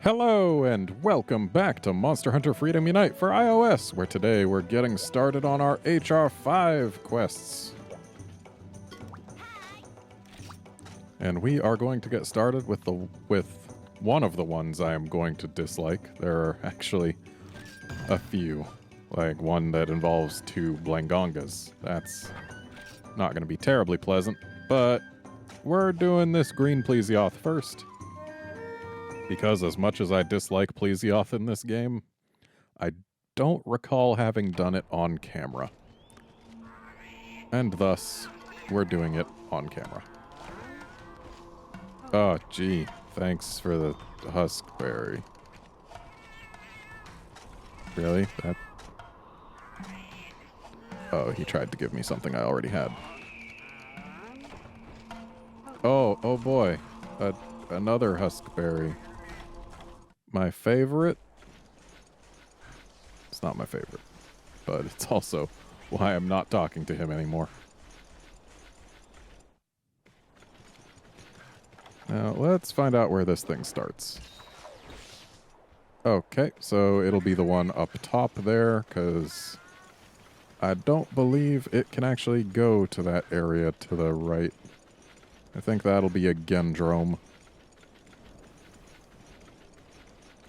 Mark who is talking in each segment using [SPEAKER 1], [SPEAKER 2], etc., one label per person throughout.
[SPEAKER 1] Hello and welcome back to Monster Hunter Freedom Unite for iOS, where today we're getting started on our HR5 quests. And we are going to get started with one of the ones I am going to dislike. There are actually a few, like one that involves two Blangongas. That's not going to be terribly pleasant, but we're doing this green Plesioth first. Because as much as I dislike Plesioth in this game, I don't recall having done it on camera. And thus, we're doing it on camera. Oh, gee. Thanks for the Huskberry. Really? That... Oh, he tried to give me something I already had. Oh boy. Another Huskberry. My favorite? It's not my favorite, but it's also why I'm not talking to him anymore. Now, let's find out where this thing starts. Okay, so it'll be the one up top there, because I don't believe it can actually go to that area to the right. I think that'll be a Gendrome.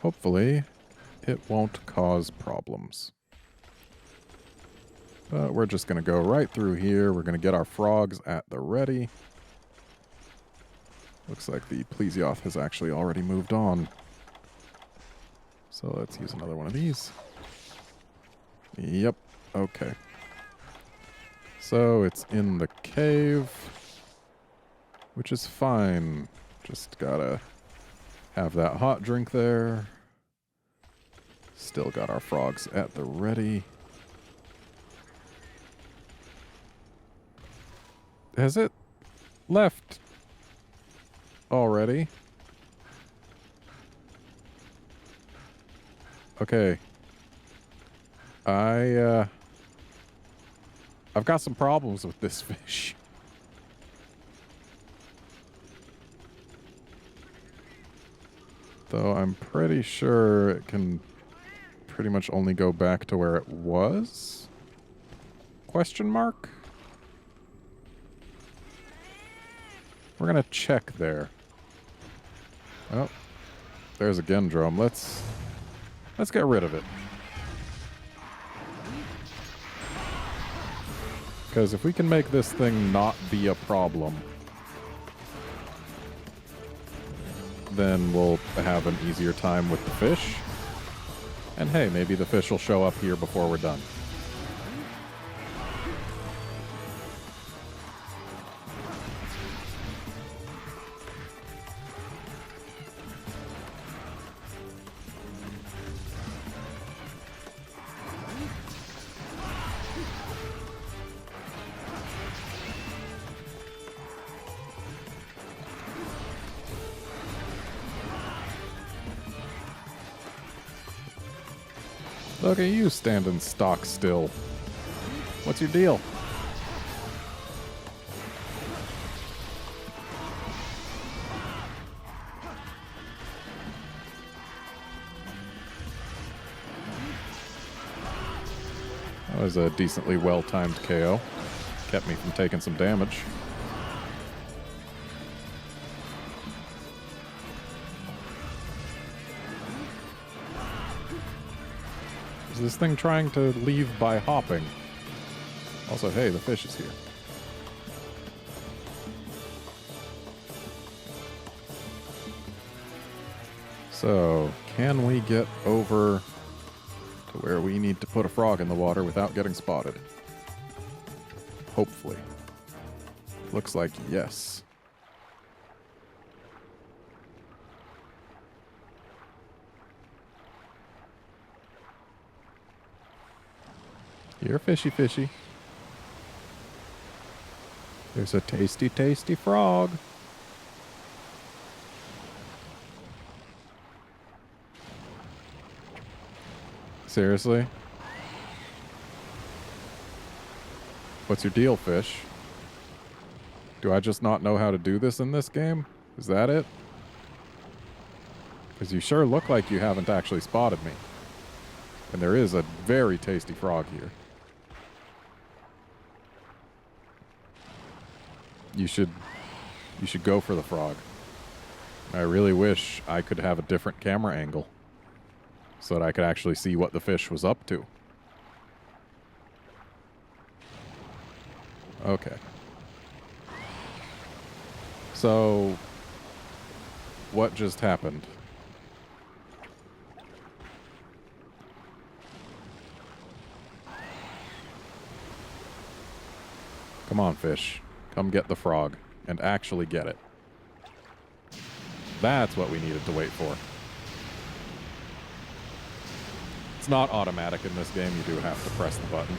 [SPEAKER 1] Hopefully, it won't cause problems. But we're just going to go right through here. We're going to get our frogs at the ready. Looks like the Plesioth has actually already moved on. So let's use another one of these. Yep, okay. So it's in the cave, which is fine. Just gotta have that hot drink there. Still got our frogs at the ready. Has it left already? Okay. I've got some problems with this fish. Though I'm pretty sure it can pretty much only go back to where it was? Question mark? We're gonna check there. Oh, there's a Gendrome. Let's get rid of it. Because if we can make this thing not be a problem, then we'll have an easier time with the fish. And hey, maybe the fish will show up here before we're done. Look at you standing stock still. What's your deal? That was a decently well-timed KO. Kept me from taking some damage. Is this thing trying to leave by hopping? Also, hey, the fish is here. So, can we get over to where we need to put a frog in the water without getting spotted? Hopefully. Looks like yes. You're fishy fishy. There's a tasty, tasty frog. Seriously? What's your deal, fish? Do I just not know how to do this in this game? Is that it? Because you sure look like you haven't actually spotted me. And there is a very tasty frog here. You should go for the frog. I really wish I could have a different camera angle so that I could actually see what the fish was up to. Okay. So, what just happened? Come on, fish. Come get the frog and actually get it. That's what we needed to wait for. It's not automatic in this game. You do have to press the button.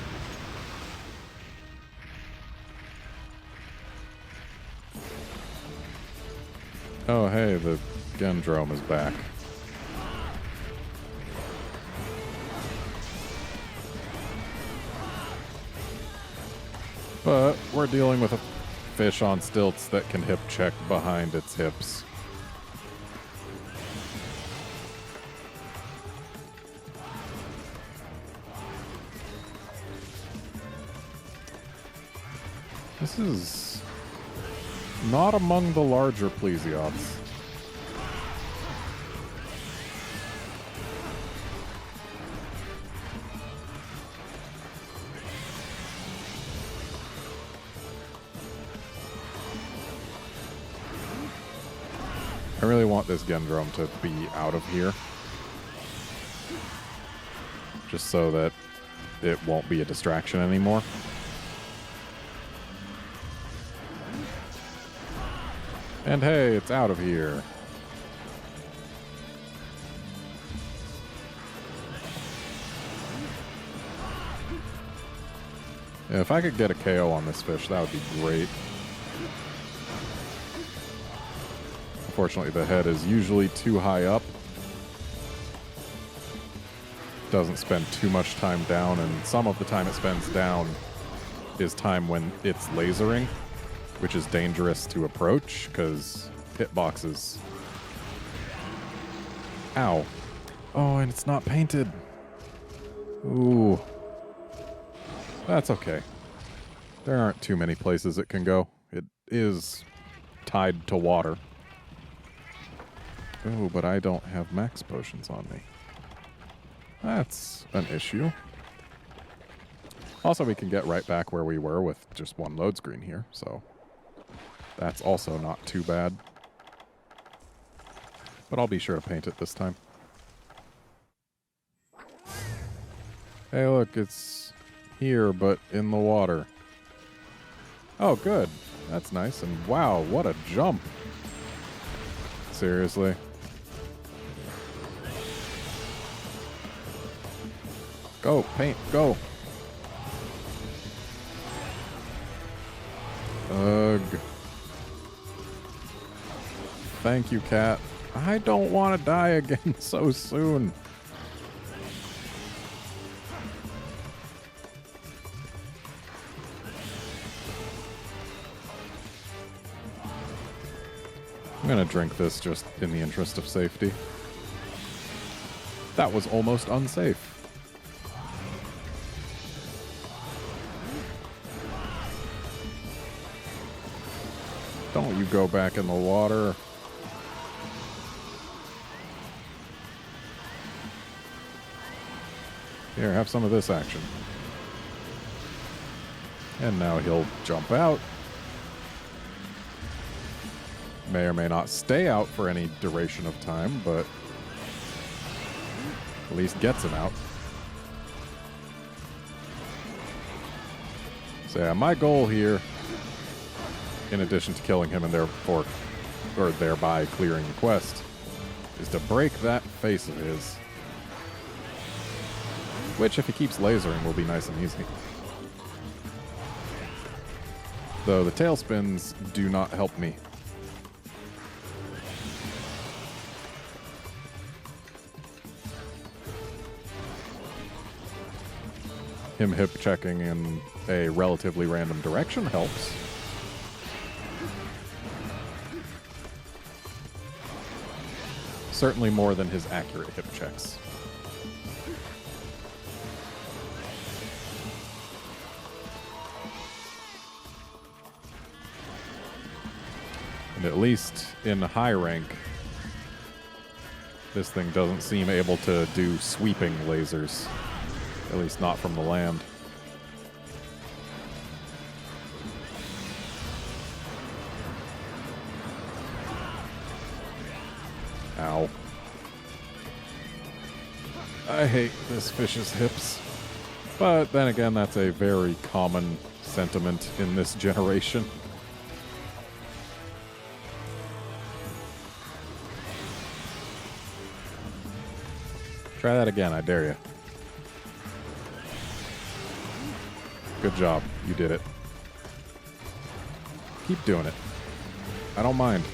[SPEAKER 1] Oh, hey, the Gendrome is back. But we're dealing with a fish on stilts that can hip check behind its hips. This is not among the larger plesiots. I really want this Gendrome to be out of here. Just so that it won't be a distraction anymore. And hey, it's out of here. Yeah, if I could get a KO on this fish, that would be great. Unfortunately, the head is usually too high up. Doesn't spend too much time down, and some of the time it spends down is time when it's lasering, which is dangerous to approach because hitboxes. Ow. Oh, and it's not painted. Ooh. That's okay. There aren't too many places it can go. It is tied to water. Oh, but I don't have max potions on me. That's an issue. Also, we can get right back where we were with just one load screen here, so that's also not too bad. But I'll be sure to paint it this time. Hey, look, it's here, but in the water. Oh, good. That's nice. And wow, what a jump. Seriously. Go, paint, go. Ugh. Thank you, cat. I don't want to die again so soon. I'm gonna drink this just in the interest of safety. That was almost unsafe. Don't you go back in the water. Here, have some of this action. And now he'll jump out. May or may not stay out for any duration of time, but at least gets him out. So yeah, my goal here, in addition to killing him and thereby clearing the quest, is to break that face of his. Which, if he keeps lasering, will be nice and easy. Though the tailspins do not help me. Him hip checking in a relatively random direction helps. Certainly more than his accurate hip checks. And at least in high rank, this thing doesn't seem able to do sweeping lasers. At least not from the land. Ow. I hate this fish's hips. But then again, that's a very common sentiment in this generation. Try that again, I dare you. Good job. You did it. Keep doing it. I don't mind.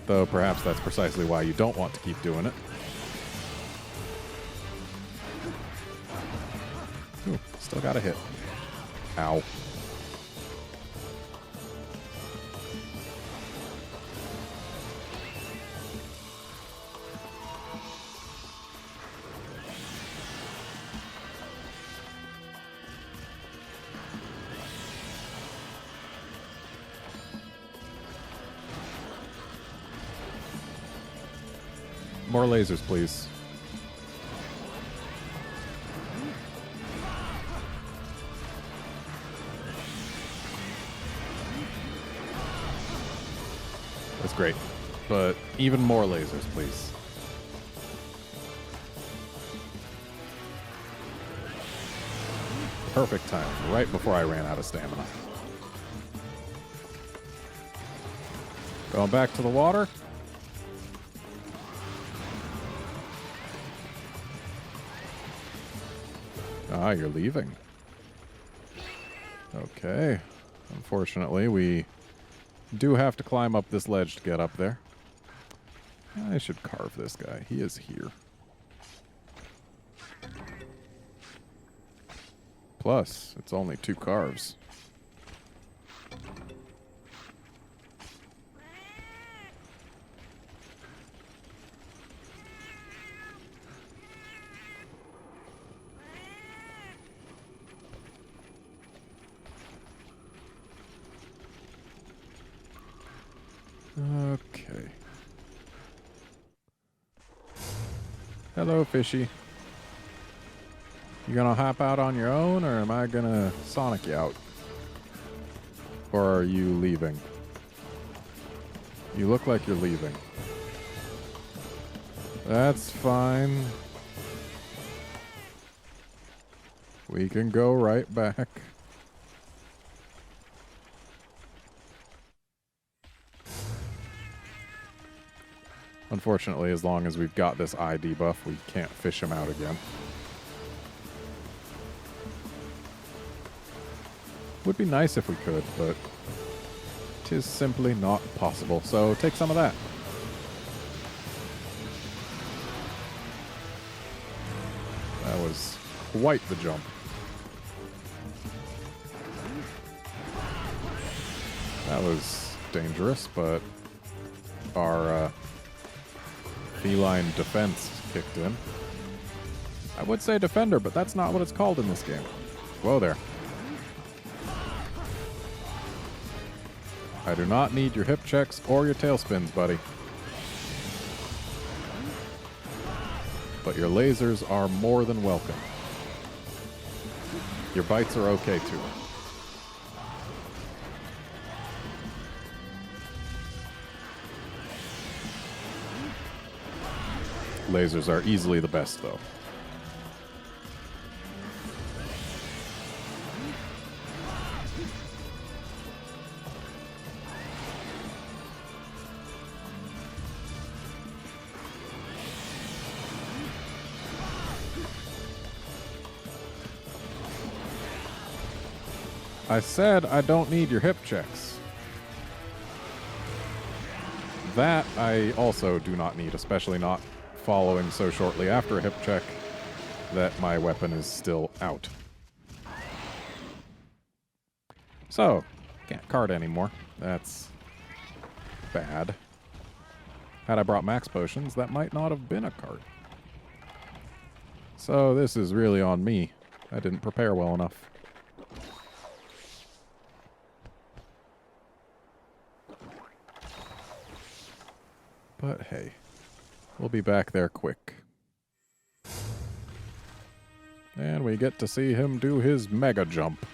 [SPEAKER 1] Though perhaps that's precisely why you don't want to keep doing it. Ooh, still got a hit. Ow. More lasers, please. That's great. But even more lasers, please. Perfect time, right before I ran out of stamina. Going back to the water. Ah, you're leaving. Okay. Unfortunately, we do have to climb up this ledge to get up there. I should carve this guy. He is here. Plus, it's only 2 carves. Okay. Hello, fishy. You gonna hop out on your own, or am I gonna Sonic you out? Or are you leaving? You look like you're leaving. That's fine. We can go right back. Unfortunately, as long as we've got this eye debuff, we can't fish him out again. Would be nice if we could, but it is simply not possible. So take some of that. That was quite the jump. That was dangerous, but our feline defense kicked in. I would say defender, but that's not what it's called in this game. Whoa there. I do not need your hip checks or your tail spins, buddy. But your lasers are more than welcome. Your bites are okay too. Lasers are easily the best, though. I said I don't need your hip checks. That I also do not need, especially not following so shortly after a hip check that my weapon is still out. So, can't card anymore. That's bad. Had I brought max potions, that might not have been a cart. So this is really on me. I didn't prepare well enough. But hey, we'll be back there quick. And we get to see him do his mega jump.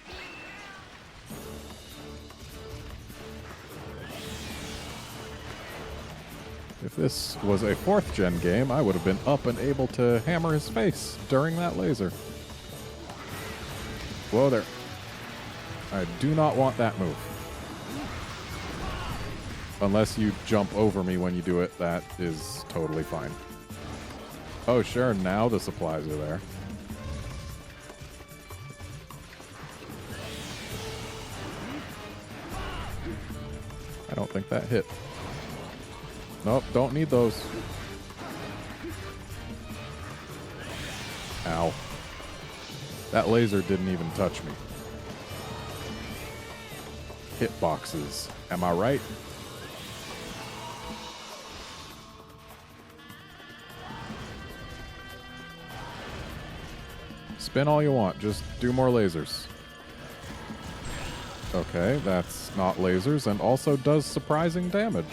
[SPEAKER 1] If this was a 4th gen game, I would have been up and able to hammer his face during that laser. Whoa there. I do not want that move. Unless you jump over me when you do it, that is totally fine. Oh sure, now the supplies are there. I don't think that hit. Nope, don't need those. Ow. That laser didn't even touch me. Hitboxes. Am I right? Spin all you want. Just do more lasers. Okay, that's not lasers and also does surprising damage.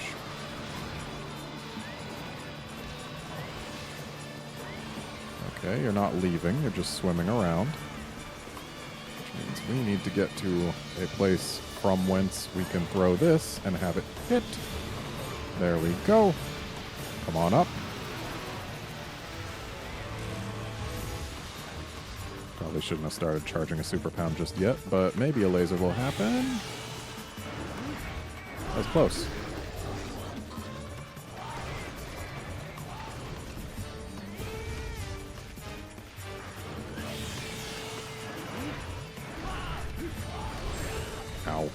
[SPEAKER 1] Okay, you're not leaving, you're just swimming around. Which means we need to get to a place from whence we can throw this and have it hit. There we go. Come on up. Probably shouldn't have started charging a super pound just yet, but maybe a laser will happen. That was close. Ow.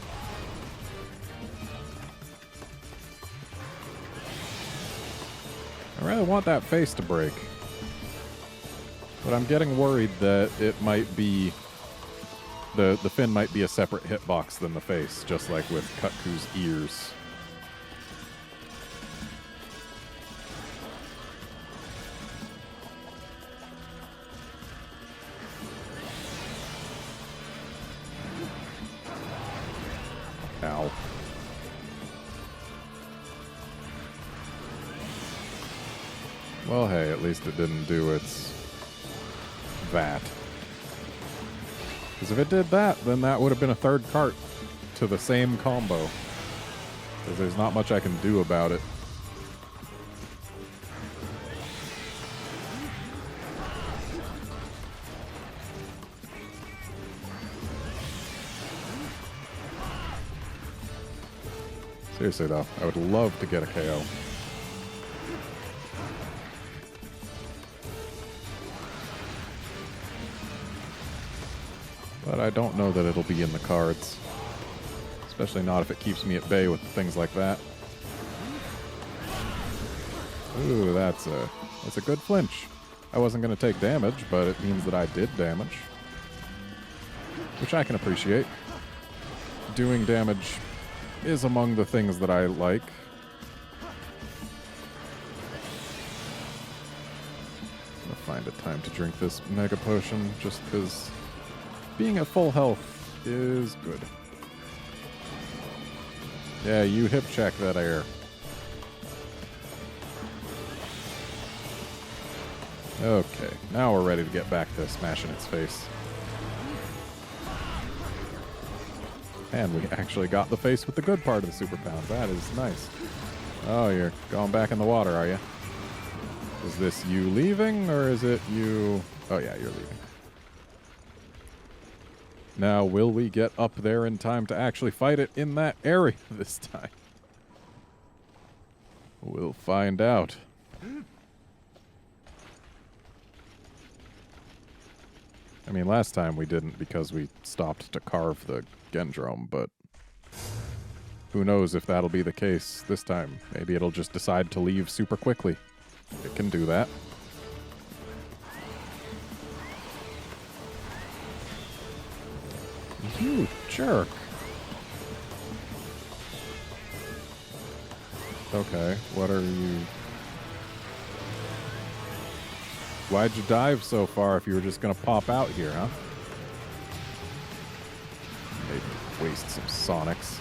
[SPEAKER 1] I really want that face to break. But I'm getting worried that it might be... The fin might be a separate hitbox than the face, just like with Kutku's ears. Ow. Well, hey, at least it didn't do its... that. Because if it did that, then that would have been a 3rd cart to the same combo. Because there's not much I can do about it. Seriously though, I would love to get a KO. But I don't know that it'll be in the cards. Especially not if it keeps me at bay with things like that. Ooh, that's a good flinch. I wasn't going to take damage, but it means that I did damage. Which I can appreciate. Doing damage is among the things that I like. I'm gonna find a time to drink this mega potion just because being at full health is good. Yeah, you hip check that air. Okay, now we're ready to get back to smashing its face. And we actually got the face with the good part of the super pound. That is nice. Oh, you're going back in the water, are you? Is this you leaving, or is it you... Oh, yeah, you're leaving. Now, will we get up there in time to actually fight it in that area this time? We'll find out. I mean, last time we didn't because we stopped to carve the Gendrome, but who knows if that'll be the case this time. Maybe it'll just decide to leave super quickly. It can do that. You jerk. Okay, what are you Why'd you dive so far if you were just gonna pop out here, huh? Maybe waste some Sonics.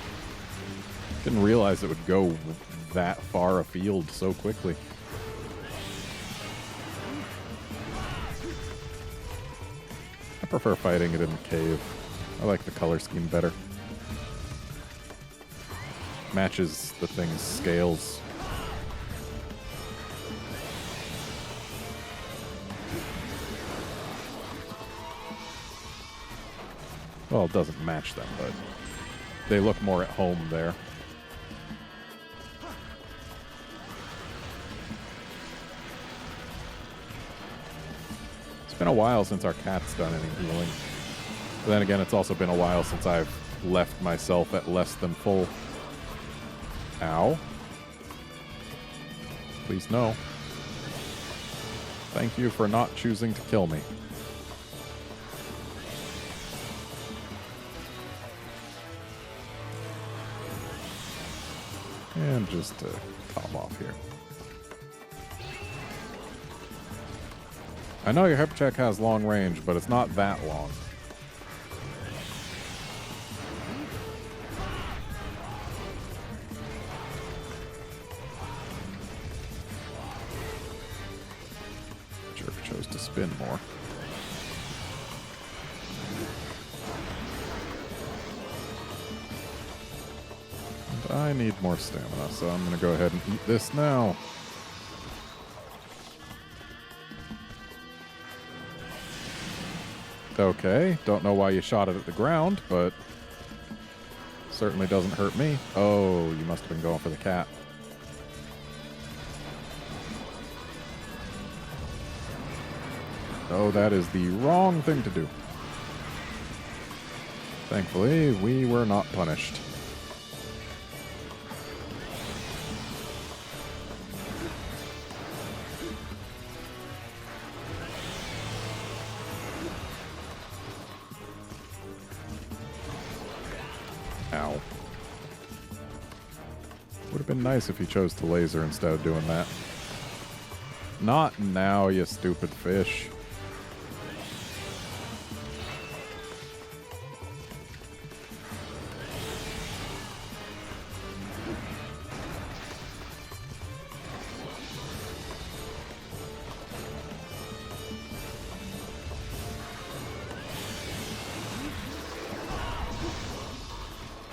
[SPEAKER 1] Didn't realize it would go that far afield so quickly. I prefer fighting it in the cave. I like the color scheme better. Matches the thing's scales. Well, it doesn't match them, but they look more at home there. It's been a while since our cat's done any healing. But then again, it's also been a while since I've left myself at less than full. Ow. Please no. Thank you for not choosing to kill me. And just to top off here. I know your hip check has long range, but it's not that long. Jerk chose to spin more. And I need more stamina, so I'm going to go ahead and eat this now. Okay, don't know why you shot it at the ground, but certainly doesn't hurt me. Oh, you must have been going for the cat. Oh, that is the wrong thing to do. Thankfully, we were not punished. Ow. Would have been nice if he chose to laser instead of doing that. Not now, you stupid fish.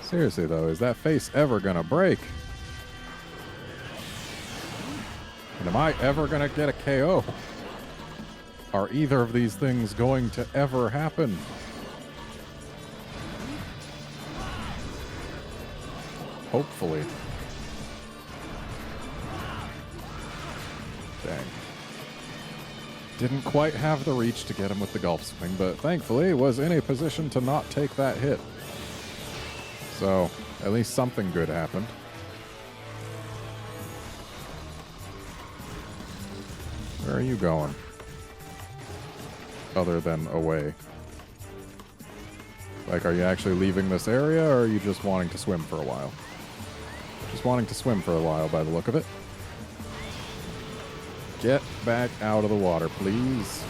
[SPEAKER 1] Seriously, though, is that face ever gonna break? And am I ever gonna get a KO? Are either of these things going to ever happen? Hopefully. Dang. Didn't quite have the reach to get him with the golf swing, but thankfully was in a position to not take that hit. So, at least something good happened. Where are you going? Other than away. Like, are you actually leaving this area, or are you just wanting to swim for a while? Just wanting to swim for a while, by the look of it. Get back out of the water, please.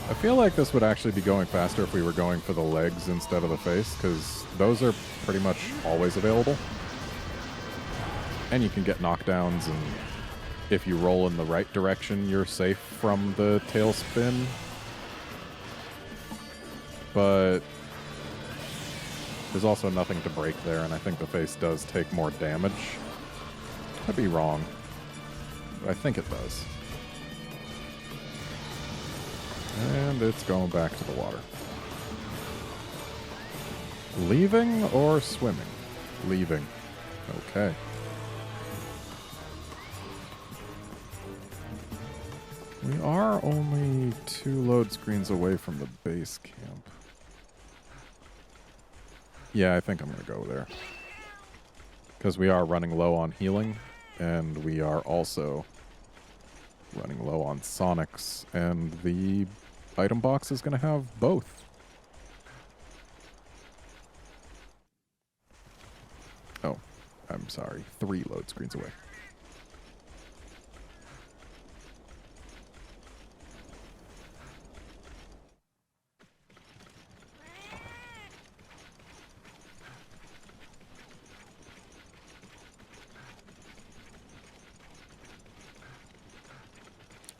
[SPEAKER 1] I feel like this would actually be going faster if we were going for the legs instead of the face, because those are pretty much always available. And you can get knockdowns, and if you roll in the right direction, you're safe from the tailspin. But there's also nothing to break there, and I think the face does take more damage. I'd be wrong, but I think it does. And it's going back to the water. Leaving or swimming? Leaving. Okay. We are only 2 load screens away from the base camp. Yeah, I think I'm going to go there. Because we are running low on healing, and we are also running low on Sonics, and the item box is going to have both. I'm sorry, 3 load screens away.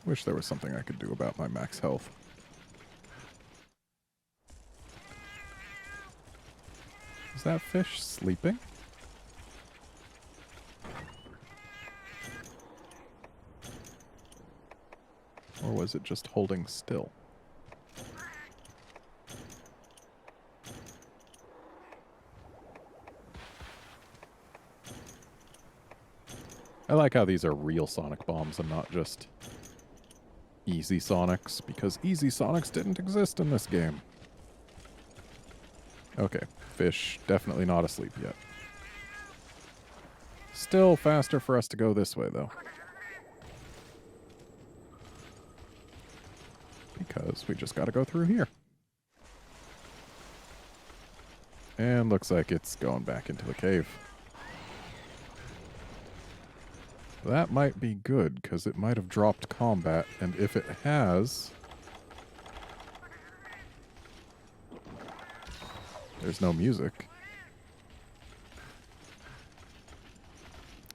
[SPEAKER 1] Wish there was something I could do about my max health. Is that fish sleeping? Or was it just holding still? I like how these are real sonic bombs and not just easy sonics, because easy sonics didn't exist in this game. Okay, fish definitely not asleep yet. Still faster for us to go this way, though. Because we just gotta go through here. And looks like it's going back into the cave. That might be good, because it might have dropped combat, and if it has... There's no music.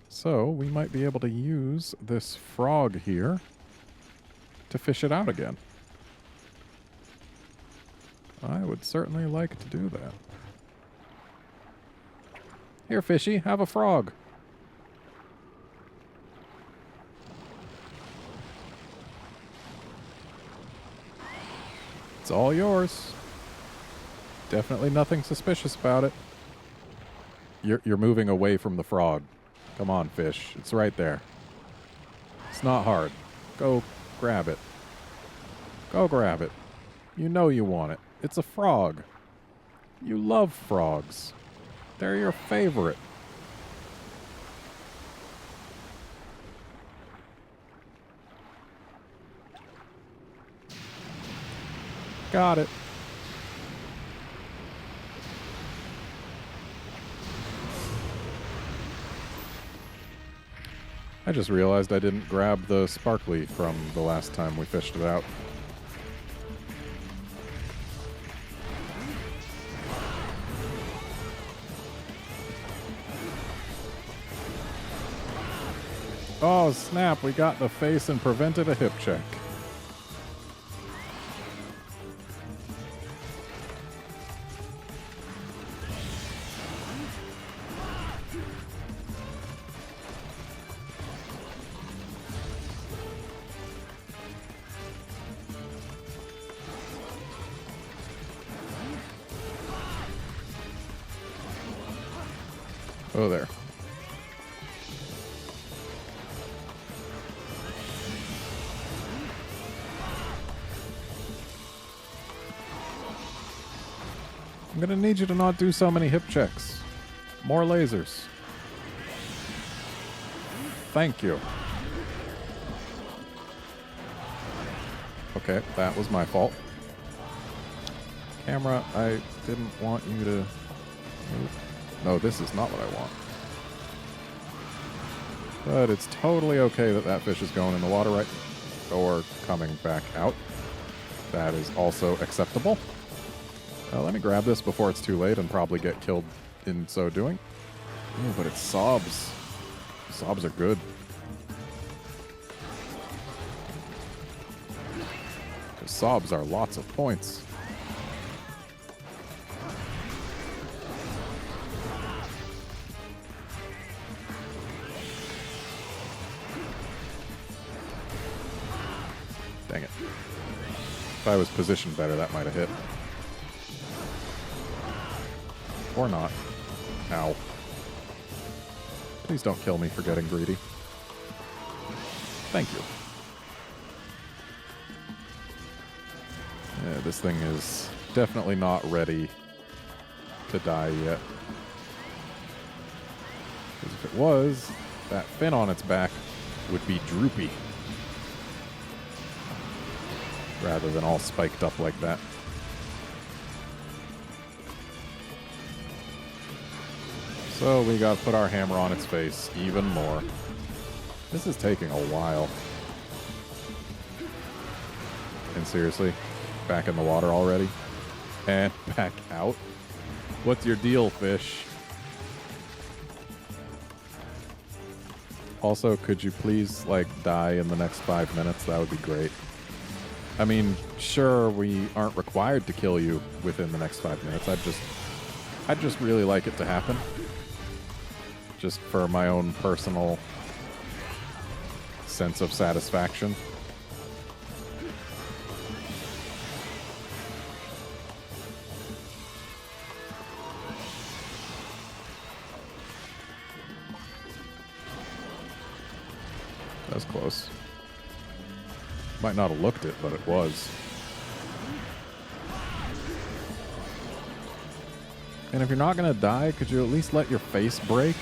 [SPEAKER 1] So, we might be able to use this frog here to fish it out again. I would certainly like to do that. Here, fishy, have a frog. It's all yours. Definitely nothing suspicious about it. You're moving away from the frog. Come on, fish. It's right there. It's not hard. Go grab it. Go grab it. You know you want it. It's a frog. You love frogs. They're your favorite. Got it. I just realized I didn't grab the sparkly from the last time we fished it out. Oh, snap, we got in the face and prevented a hip check. Oh, there. I'm gonna need you to not do so many hip checks. More lasers. Thank you. Okay, that was my fault. Camera, I didn't want you to move. No, this is not what I want. But it's totally okay that that fish is going in the water right, or coming back out. That is also acceptable. Let me grab this before it's too late and probably get killed in so doing. Ooh, but it's sobs. Sobs are good. Because sobs are lots of points. Dang it. If I was positioned better, that might have hit. Or not. Ow. Please don't kill me for getting greedy. Thank you. Yeah, this thing is definitely not ready to die yet. Because if it was, that fin on its back would be droopy. Rather than all spiked up like that. So we gotta put our hammer on its face even more. This is taking a while. And seriously, back in the water already? And back out? What's your deal, fish? Also, could you please, like, die in the next 5 minutes? That would be great. I mean, sure, we aren't required to kill you within the next 5 minutes. I'd just really like it to happen. Just for my own personal sense of satisfaction. That was close. Might not have looked it, but it was. And if you're not gonna die, could you at least let your face break?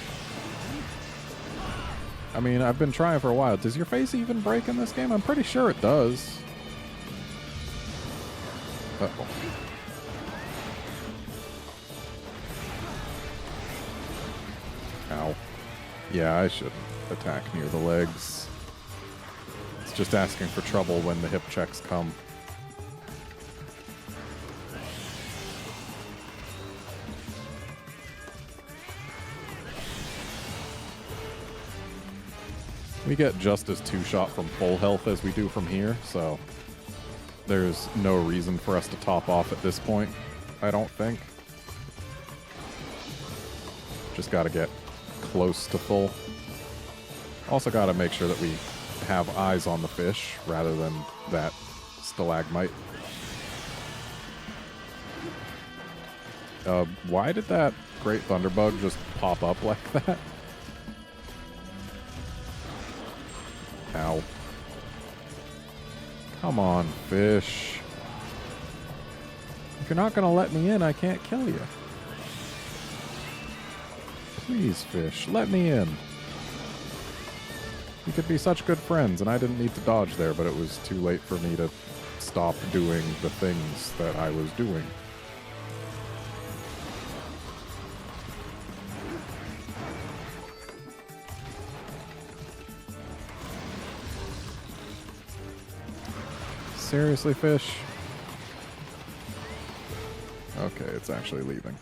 [SPEAKER 1] I mean, I've been trying for a while. Does your face even break in this game? I'm pretty sure it does. Uh-oh. Ow. Yeah, I shouldn't attack near the legs. It's just asking for trouble when the hip checks come. We get just as two-shot from full health as we do from here, so there's no reason for us to top off at this point, I don't think. Just gotta get close to full. Also gotta make sure that we have eyes on the fish rather than that stalagmite. Why did that great thunderbug just pop up like that? Ow. Come on, fish. If you're not gonna let me in, I can't kill you. Please, fish, let me in. We could be such good friends, and I didn't need to dodge there, but it was too late for me to stop doing the things that I was doing. Seriously, fish? Okay, it's actually leaving.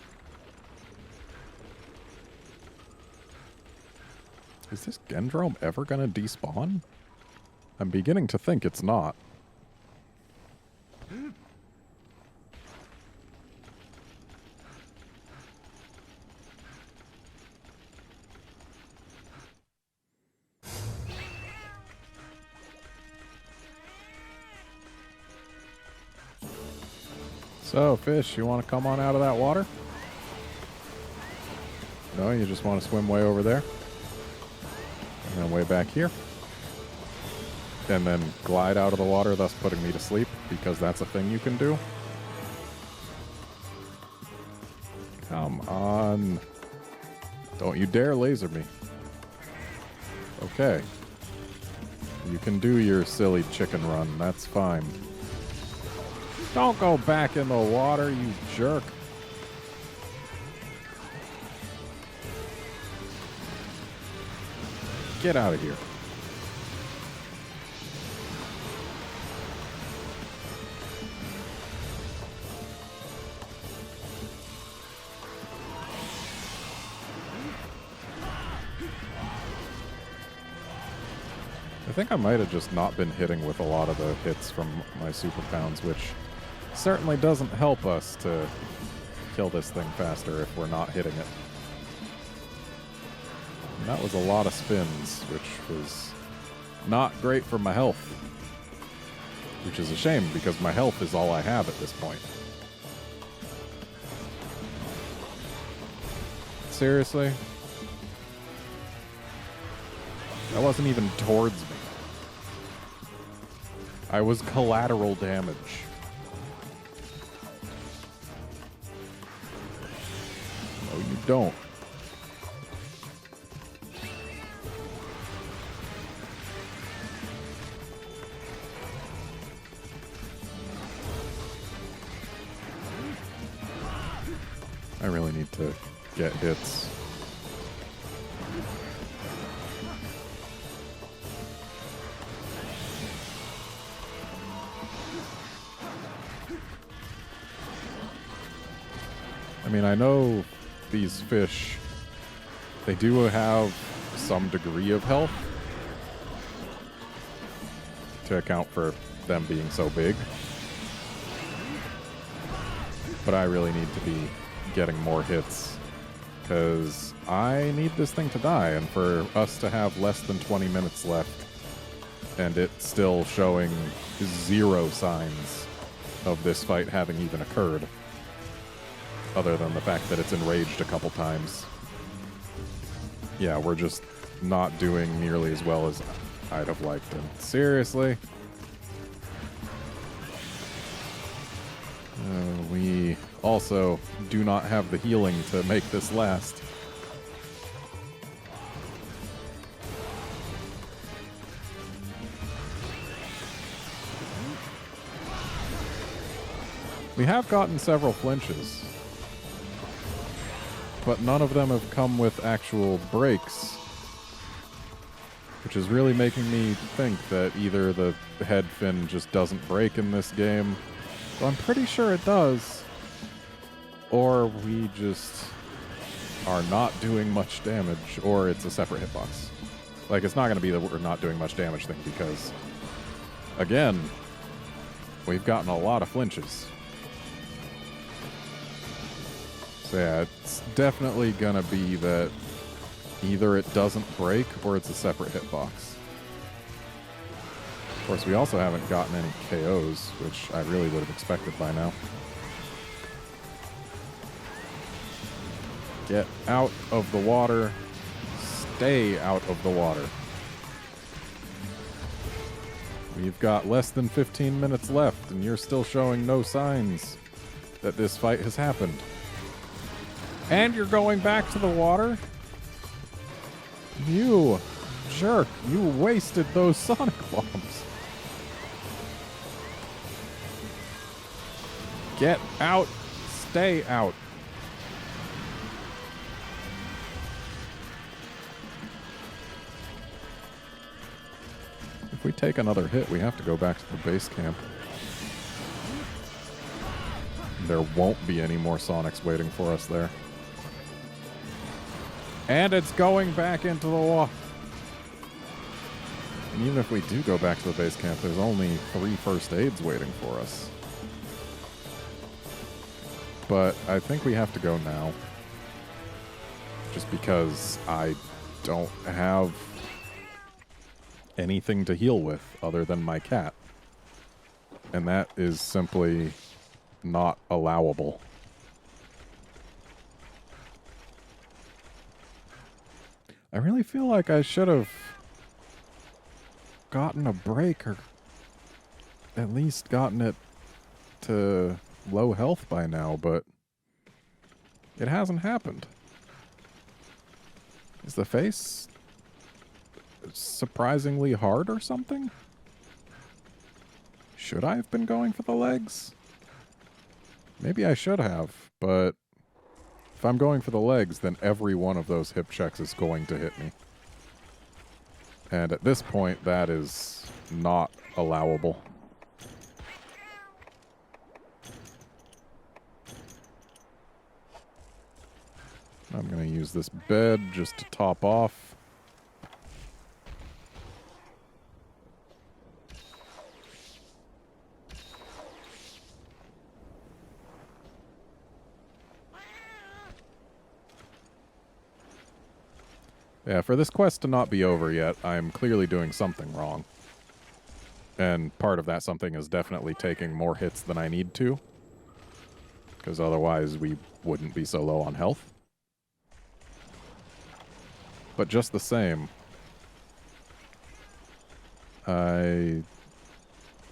[SPEAKER 1] Is this Gendrome ever gonna despawn? I'm beginning to think it's not. So, fish, you want to come on out of that water? No, you just want to swim way over there? And then way back here? And then glide out of the water, thus putting me to sleep, because that's a thing you can do? Come on. Don't you dare laser me. Okay. You can do your silly chicken run, that's fine. Don't go back in the water, you jerk. Get out of here. I think I might have just not been hitting with a lot of the hits from my super pounds, which certainly doesn't help us to kill this thing faster if we're not hitting it. And that was a lot of spins, which was not great for my health. Which is a shame, because my health is all I have at this point. Seriously? That wasn't even towards me. I was collateral damage. No, you don't. I really need to get hits. I mean, I know these fish, they do have some degree of health to account for them being so big. But I really need to be getting more hits because I need this thing to die, and for us to have less than 20 minutes left and it's still showing 0 signs of this fight having even occurred, other than the fact that it's enraged a couple times. Yeah, we're just not doing nearly as well as I'd have liked. And seriously? We also do not have the healing to make this last. We have gotten several flinches, but none of them have come with actual breaks, which is really making me think that either the head fin just doesn't break in this game, well, I'm pretty sure it does, or we just are not doing much damage, or it's a separate hitbox. Like, it's not going to be that we're not doing much damage thing, because, again, we've gotten a lot of flinches. So yeah, it's definitely gonna be that either it doesn't break or it's a separate hitbox. Of course, we also haven't gotten any KOs, which I really would have expected by now. Get out of the water. Stay out of the water. We've got less than 15 minutes left, and you're still showing no signs that this fight has happened. And you're going back to the water? You jerk. You wasted those sonic bombs. Get out. Stay out. If we take another hit, we have to go back to the base camp. There won't be any more Sonics waiting for us there. And it's going back into the water. And even if we do go back to the base camp, there's only 3 first aids waiting for us. But I think we have to go now. Just because I don't have anything to heal with other than my cat. And that is simply not allowable. I really feel like I should have gotten a break, or at least gotten it to low health by now, but it hasn't happened. Is the face surprisingly hard or something? Should I have been going for the legs? Maybe I should have, but if I'm going for the legs, then every one of those hip checks is going to hit me. And at this point, that is not allowable. I'm going to use this bed just to top off. Yeah, for this quest to not be over yet, I'm clearly doing something wrong. And part of that something is definitely taking more hits than I need to. Because otherwise we wouldn't be so low on health. But just the same,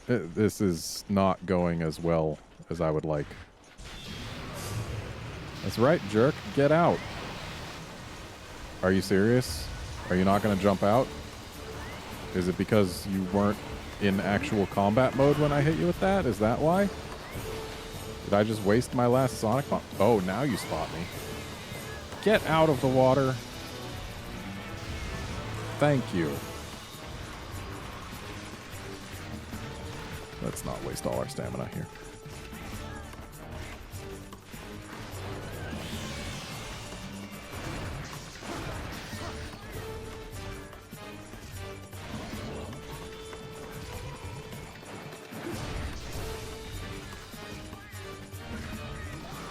[SPEAKER 1] this is not going as well as I would like. That's right, jerk. Get out. Are you serious? Are you not going to jump out? Is it because you weren't in actual combat mode when I hit you with that? Is that why? Did I just waste my last Sonic Bomb? Oh, now you spot me. Get out of the water. Thank you. Let's not waste all our stamina here.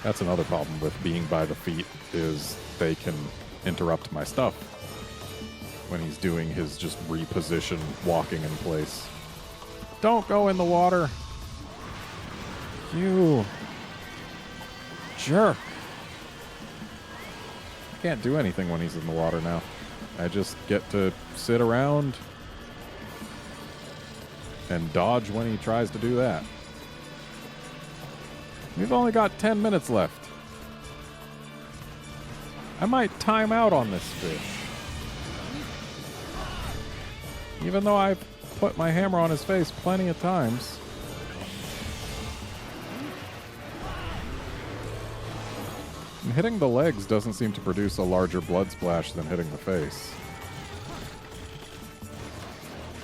[SPEAKER 1] That's another problem with being by the feet, is they can interrupt my stuff when he's doing his just reposition walking in place. Don't go in the water. You jerk. I can't do anything when he's in the water now. I just get to sit around and dodge when he tries to do that. We've only got 10 minutes left. I might time out on this fish. Even though I've put my hammer on his face plenty of times. And hitting the legs doesn't seem to produce a larger blood splash than hitting the face.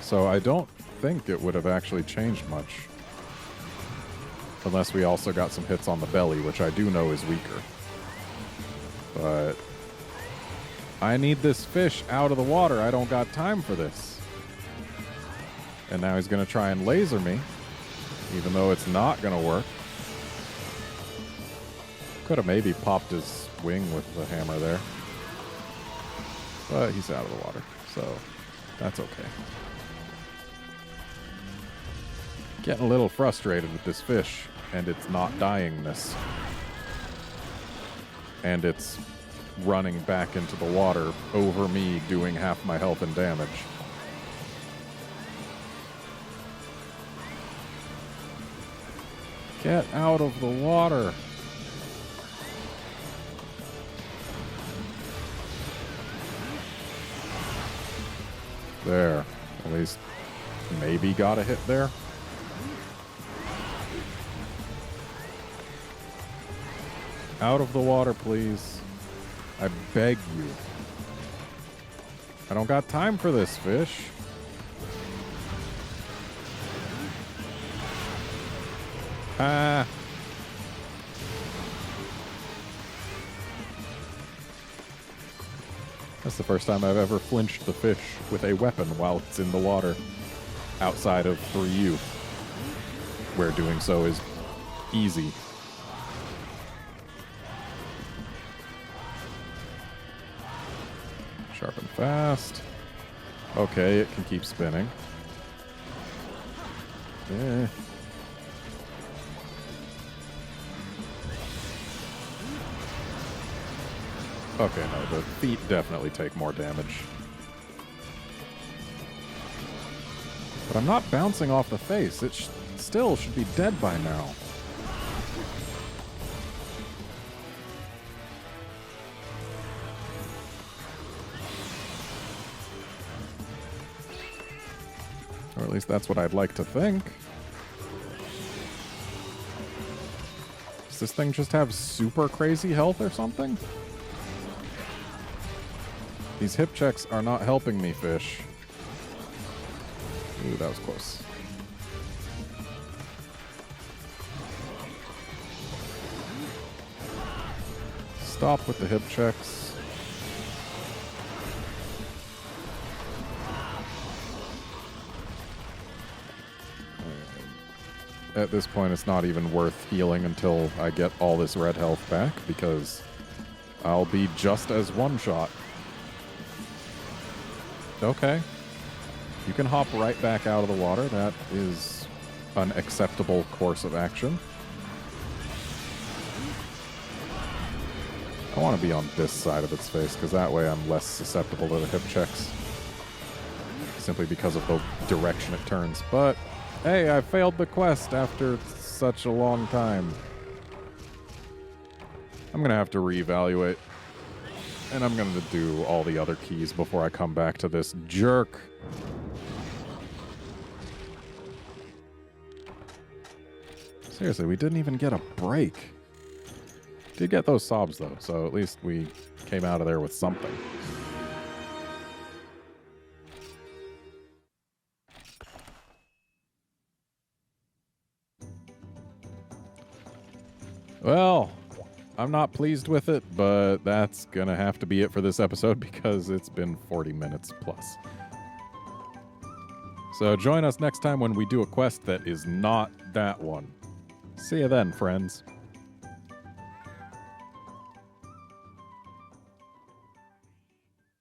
[SPEAKER 1] So I don't think it would have actually changed much. Unless we also got some hits on the belly, which I do know is weaker. But I need this fish out of the water. I don't got time for this. And now he's going to try and laser me, even though it's not going to work. Could have maybe popped his wing with the hammer there. But he's out of the water, so that's okay. Getting a little frustrated with this fish and its not dyingness. And it's running back into the water over me, doing half my health and damage. Get out of the water. There. At least maybe got a hit there. Out of the water, please. I beg you. I don't got time for this fish. Ah. That's the first time I've ever flinched the fish with a weapon while it's in the water, outside of 3U, where doing so is easy. Sharp and fast. Okay, it can keep spinning. Yeah. Okay, no, the feet definitely take more damage. But I'm not bouncing off the face. It still should be dead by now. Or at least that's what I'd like to think. Does this thing just have super crazy health or something? These hip checks are not helping me, fish. Ooh, that was close. Stop with the hip checks. At this point, it's not even worth healing until I get all this red health back, because I'll be just as one-shot. Okay. You can hop right back out of the water. That is an acceptable course of action. I want to be on this side of its face, because that way I'm less susceptible to the hip checks. Simply because of the direction it turns. But, hey, I failed the quest after such a long time. I'm going to have to reevaluate. And I'm going to do all the other keys before I come back to this jerk. Seriously, we didn't even get a break. Did get those sobs, though, so at least we came out of there with something. Well, I'm not pleased with it, but that's gonna have to be it for this episode because it's been 40 minutes plus. So join us next time when we do a quest that is not that one. See you then, friends.